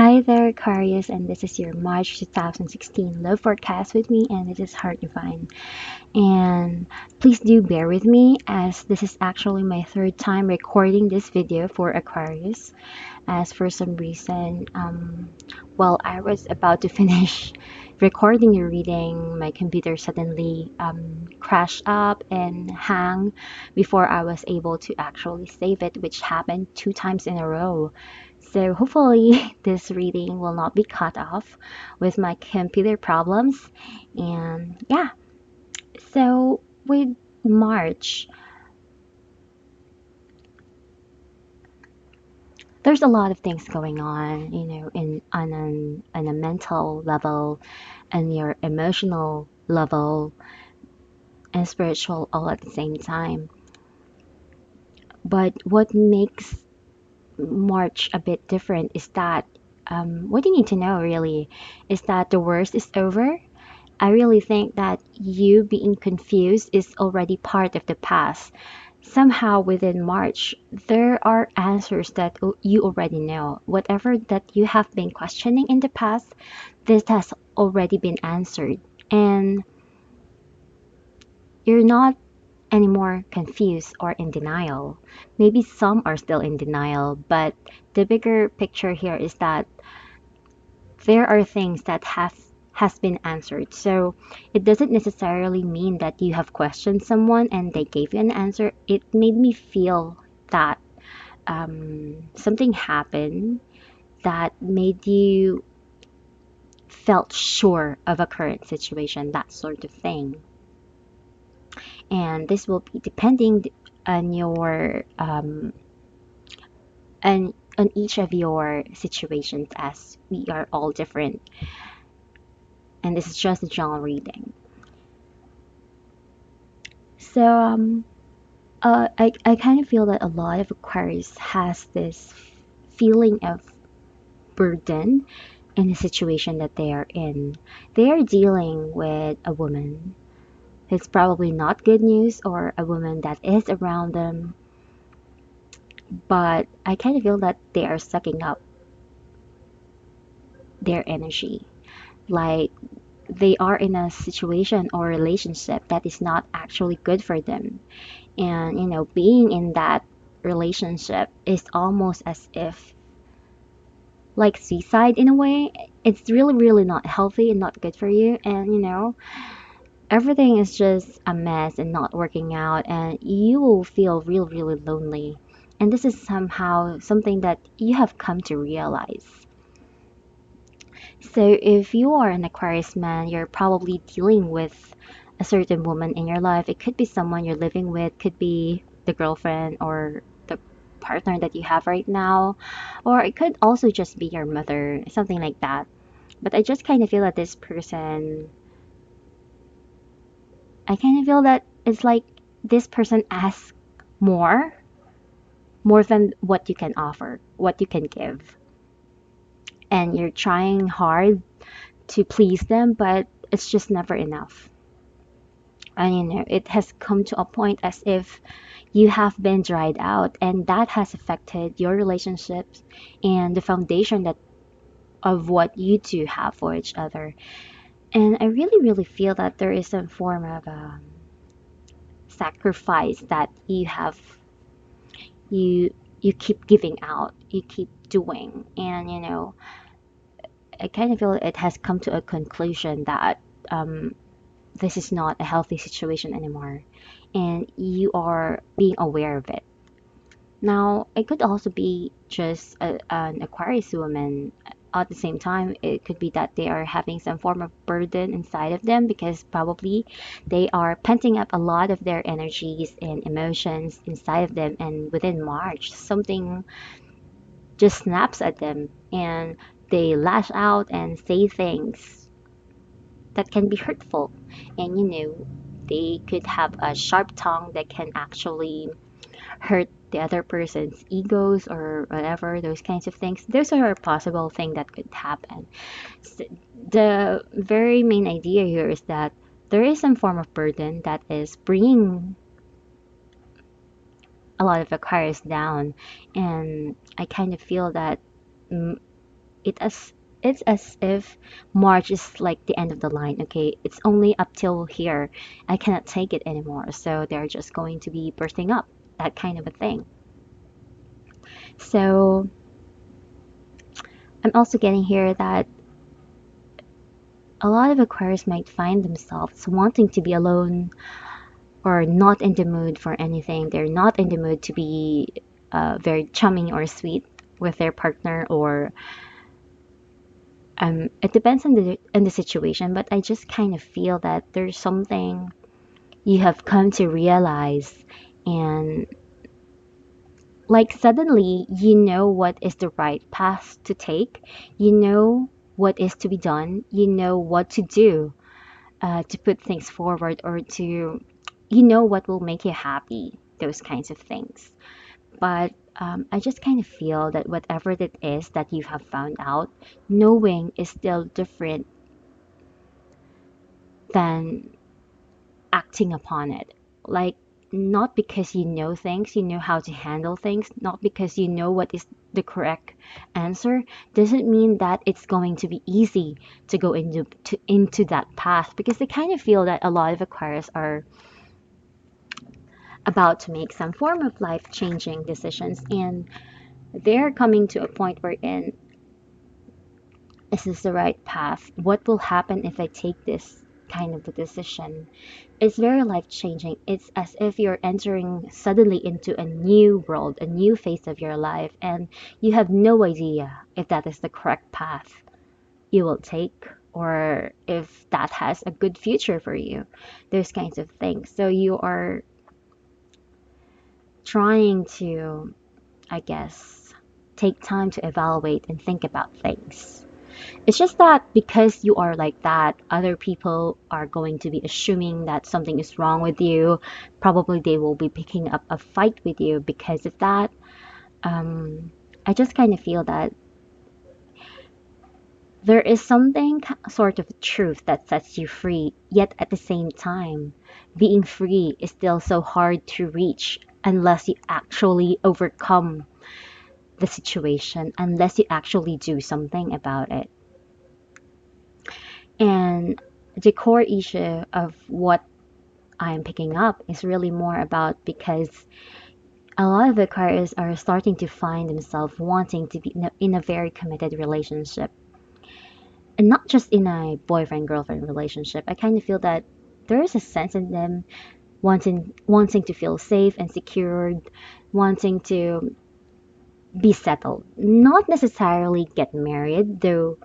Hi there, Aquarius, and this is your March 2016 love forecast with me, and it is hard to find. And please do bear with me, as this is actually my third time recording this video for Aquarius. As for some reason, while I was about to finish recording your reading, my computer suddenly crashed up and hang before I was able to actually save it, which happened two times in a row. So hopefully this reading will not be cut off with my computer problems. And yeah, so with March, there's a lot of things going on, in on a mental level and your emotional level and spiritual all at the same time. But what makes March a bit different is that what you need to know really is that the worst is over. I really think that you being confused is already part of the past. Somehow within March, there are answers that you already know. Whatever that you have been questioning in the past, this has already been answered. And you're not anymore confused or in denial. Maybe some are still in denial, but the bigger picture here is that there are things that has been answered. So it doesn't necessarily mean that you have questioned someone and they gave you an answer. It made me feel that something happened that made you felt sure of a current situation, that sort of thing. And this will be depending on your on each of your situations, as we are all different, and this is just a general reading. So I kind of feel that a lot of Aquarius has this feeling of burden in the situation that they are in. They are dealing with a woman. It's probably not good news, or a woman that is around them, but I kind of feel that they are sucking up their energy. Like they are in a situation or relationship that is not actually good for them. And, being in that relationship is almost as if like suicide in a way. It's really, really not healthy and not good for you. And, everything is just a mess and not working out, and you will feel really, really lonely. And this is somehow something that you have come to realize. So if you are an Aquarius man, you're probably dealing with a certain woman in your life. It could be someone you're living with, could be the girlfriend or the partner that you have right now, or it could also just be your mother, something like that. But I just kind of feel that this person, I kind of feel that it's like this person asks more, more than what you can offer, what you can give. And you're trying hard to please them, but it's just never enough. And it has come to a point as if you have been dried out, and that has affected your relationships and the foundation that of what you two have for each other. And I really, really feel that there is some form of sacrifice that you keep giving out, you keep doing, and I kind of feel it has come to a conclusion that this is not a healthy situation anymore, and you are being aware of it. Now, it could also be just an Aquarius woman. At the same time, it could be that they are having some form of burden inside of them, because probably they are penting up a lot of their energies and emotions inside of them. And within March, something just snaps at them, and they lash out and say things that can be hurtful. And they could have a sharp tongue that can actually hurt the other person's egos or whatever, those kinds of things. Those are a possible thing that could happen. The very main idea here is that there is some form of burden that is bringing a lot of Aquarius down, and I kind of feel that It as it's as if March is like the end of the line. Okay, it's only up till here. I cannot take it anymore. So they're just going to be bursting up, that kind of a thing. So I'm also getting here that a lot of Aquarius might find themselves wanting to be alone or not in the mood for anything. They're not in the mood to be very charming or sweet with their partner, or it depends on the situation. But I just kind of feel that there's something you have come to realize, and like suddenly you know what is the right path to take. You know what is to be done. You know what to do to put things forward, or to, you know, what will make you happy, those kinds of things. But I just kind of feel that whatever it is that you have found out, knowing is still different than acting upon it. Like, not because you know things, you know how to handle things, not because you know what is the correct answer, doesn't mean that it's going to be easy to go into that path, because they kind of feel that a lot of Aquarius are about to make some form of life changing decisions, and they're coming to a point wherein, is this the right path? What will happen if I take this kind of a decision? It's very life changing. It's as if you're entering suddenly into a new world, a new phase of your life, and you have no idea if that is the correct path you will take, or if that has a good future for you. Those kinds of things. So you are trying to, I guess, take time to evaluate and think about things. It's just that because you are like that, other people are going to be assuming that something is wrong with you. Probably they will be picking up a fight with you because of that. Um, I just kind of feel that there is something sort of truth that sets you free, yet at the same time, being free is still so hard to reach unless you actually overcome the situation, unless you actually do something about it. And the core issue of what I'm picking up is really more about, because a lot of Aquarius are starting to find themselves wanting to be in a very committed relationship. And not just in a boyfriend girlfriend relationship. I kind of feel that there is a sense in them wanting to feel safe and secured, wanting to be settled. Not necessarily get married, though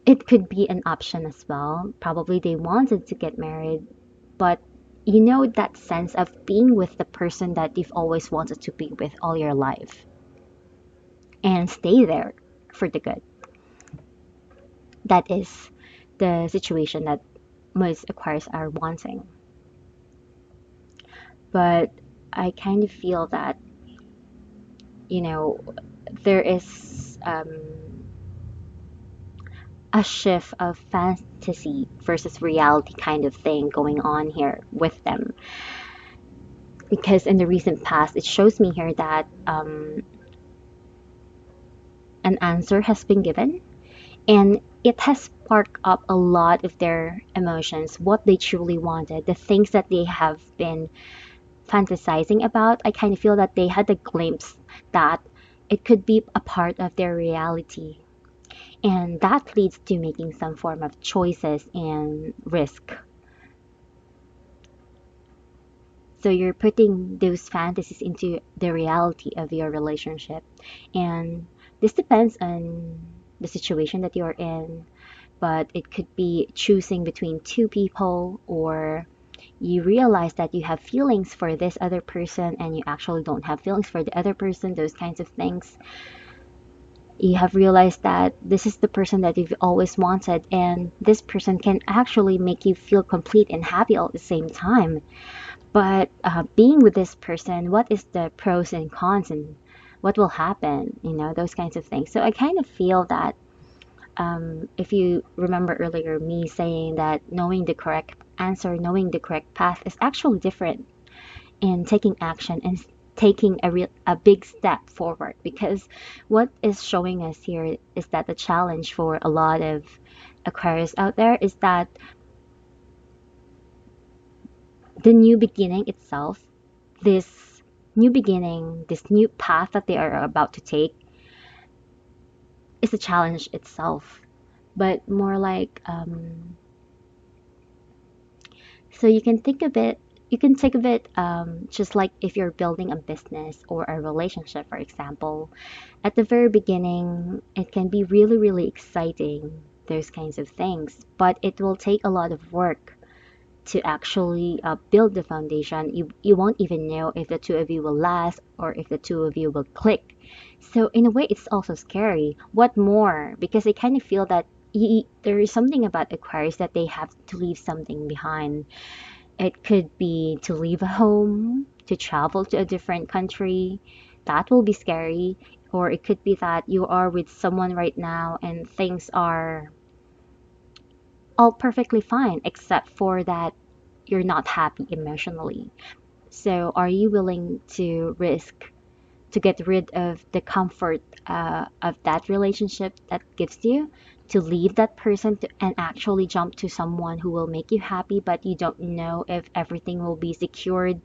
it could be an option as well. Probably they wanted to get married, but you know that sense of being with the person that you've always wanted to be with all your life and stay there for the good. That is the situation that most Aquarius are wanting. But I kind of feel that, you know, there is a shift of fantasy versus reality kind of thing going on here with them. Because in the recent past, it shows me here that an answer has been given, and it has sparked up a lot of their emotions, what they truly wanted, the things that they have been fantasizing about. I kind of feel that they had a glimpse that it could be a part of their reality. And that leads to making some form of choices and risk. So you're putting those fantasies into the reality of your relationship. And this depends on the situation that you're in, but it could be choosing between two people, or you realize that you have feelings for this other person and you actually don't have feelings for the other person, those kinds of things. You have realized that this is the person that you've always wanted, and this person can actually make you feel complete and happy all at the same time. But being with this person, what is the pros and cons, and what will happen, you know, those kinds of things. So I kind of feel that if you remember earlier me saying that knowing the correct answer, knowing the correct path is actually different in taking action, and taking a big step forward, because what is showing us here is that the challenge for a lot of Aquarius out there is that the new beginning itself, this new beginning, this new path that they are about to take, is a challenge itself, but more like so you can think of it. You can think of it just like if you're building a business or a relationship, for example. At the very beginning, it can be really, really exciting, those kinds of things, but it will take a lot of work to actually build the foundation. You won't even know if the two of you will last or if the two of you will click. So in a way, it's also scary. What more? Because I kind of feel that there is something about Aquarius that they have to leave something behind. It could be to leave a home, to travel to a different country. That will be scary. Or it could be that you are with someone right now and things are all perfectly fine, except for that you're not happy emotionally. So, are you willing to risk to get rid of the comfort of that relationship that gives you, to leave that person and actually jump to someone who will make you happy, but you don't know if everything will be secured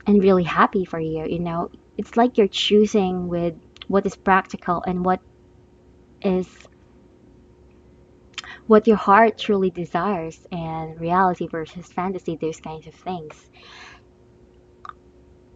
and really happy for you? You know, it's like you're choosing with what is practical and is what your heart truly desires, and reality versus fantasy, those kinds of things.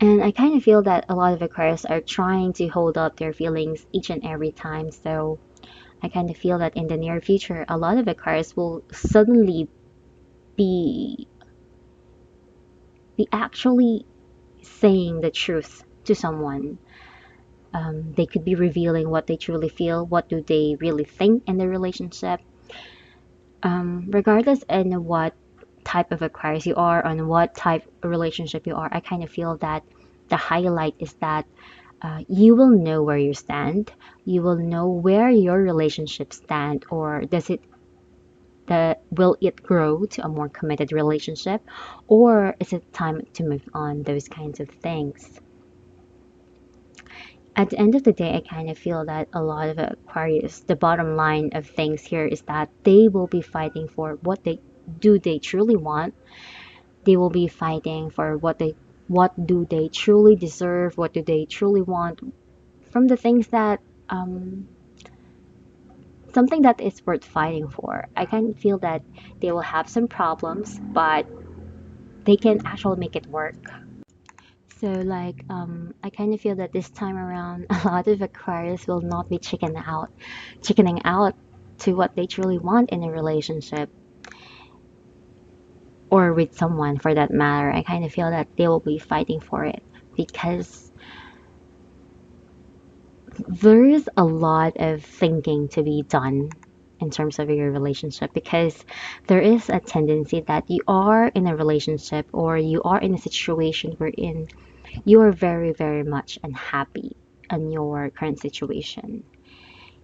And I kind of feel that a lot of Aquarius are trying to hold up their feelings each and every time. So I kind of feel that in the near future, a lot of Aquarius will suddenly be be actually saying the truth to someone. They could be revealing what they truly feel, what do they really think in the relationship. Regardless in what type of Aquarius you are, on what type of relationship you are, I kind of feel that the highlight is that you will know where you stand. You will know where your relationship stand, or does it the will it grow to a more committed relationship, or is it time to move on? Those kinds of things. At the end of the day, I kind of feel that a lot of Aquarius, the bottom line of things here is that they will be fighting for what they truly want. They will be fighting for what do they truly deserve, what do they truly want from the things that something that is worth fighting for. I kind of feel that they will have some problems, but they can actually make it work. So like I kind of feel that this time around a lot of Aquarius will not be chickening out to what they truly want in a relationship or with someone for that matter. I kind of feel that they will be fighting for it because there is a lot of thinking to be done in terms of your relationship, because there is a tendency that you are in a relationship or you are in a situation wherein you are very, very much unhappy in your current situation.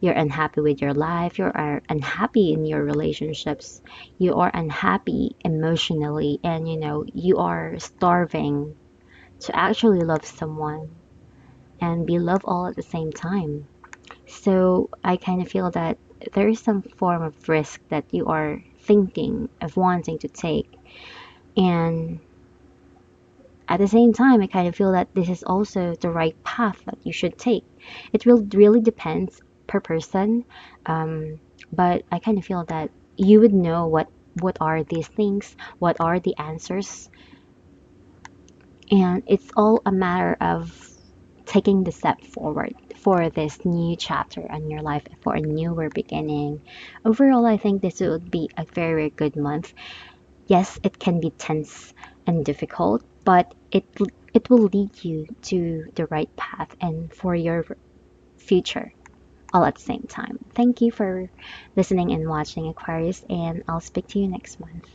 You're unhappy with your life, you are unhappy in your relationships, you are unhappy emotionally, and you are starving to actually love someone and be loved all at the same time. So I kind of feel that there is some form of risk that you are thinking of wanting to take. And at the same time, I kind of feel that this is also the right path that you should take. It will really depends per person. Um, but I kind of feel that you would know what are these things, what are the answers, and it's all a matter of taking the step forward for this new chapter in your life, for a newer beginning. Overall, I think this would be a very, very good month. Yes, it can be tense and difficult, but it will lead you to the right path and for your future all at the same time. Thank you for listening and watching, Aquarius, and I'll speak to you next month.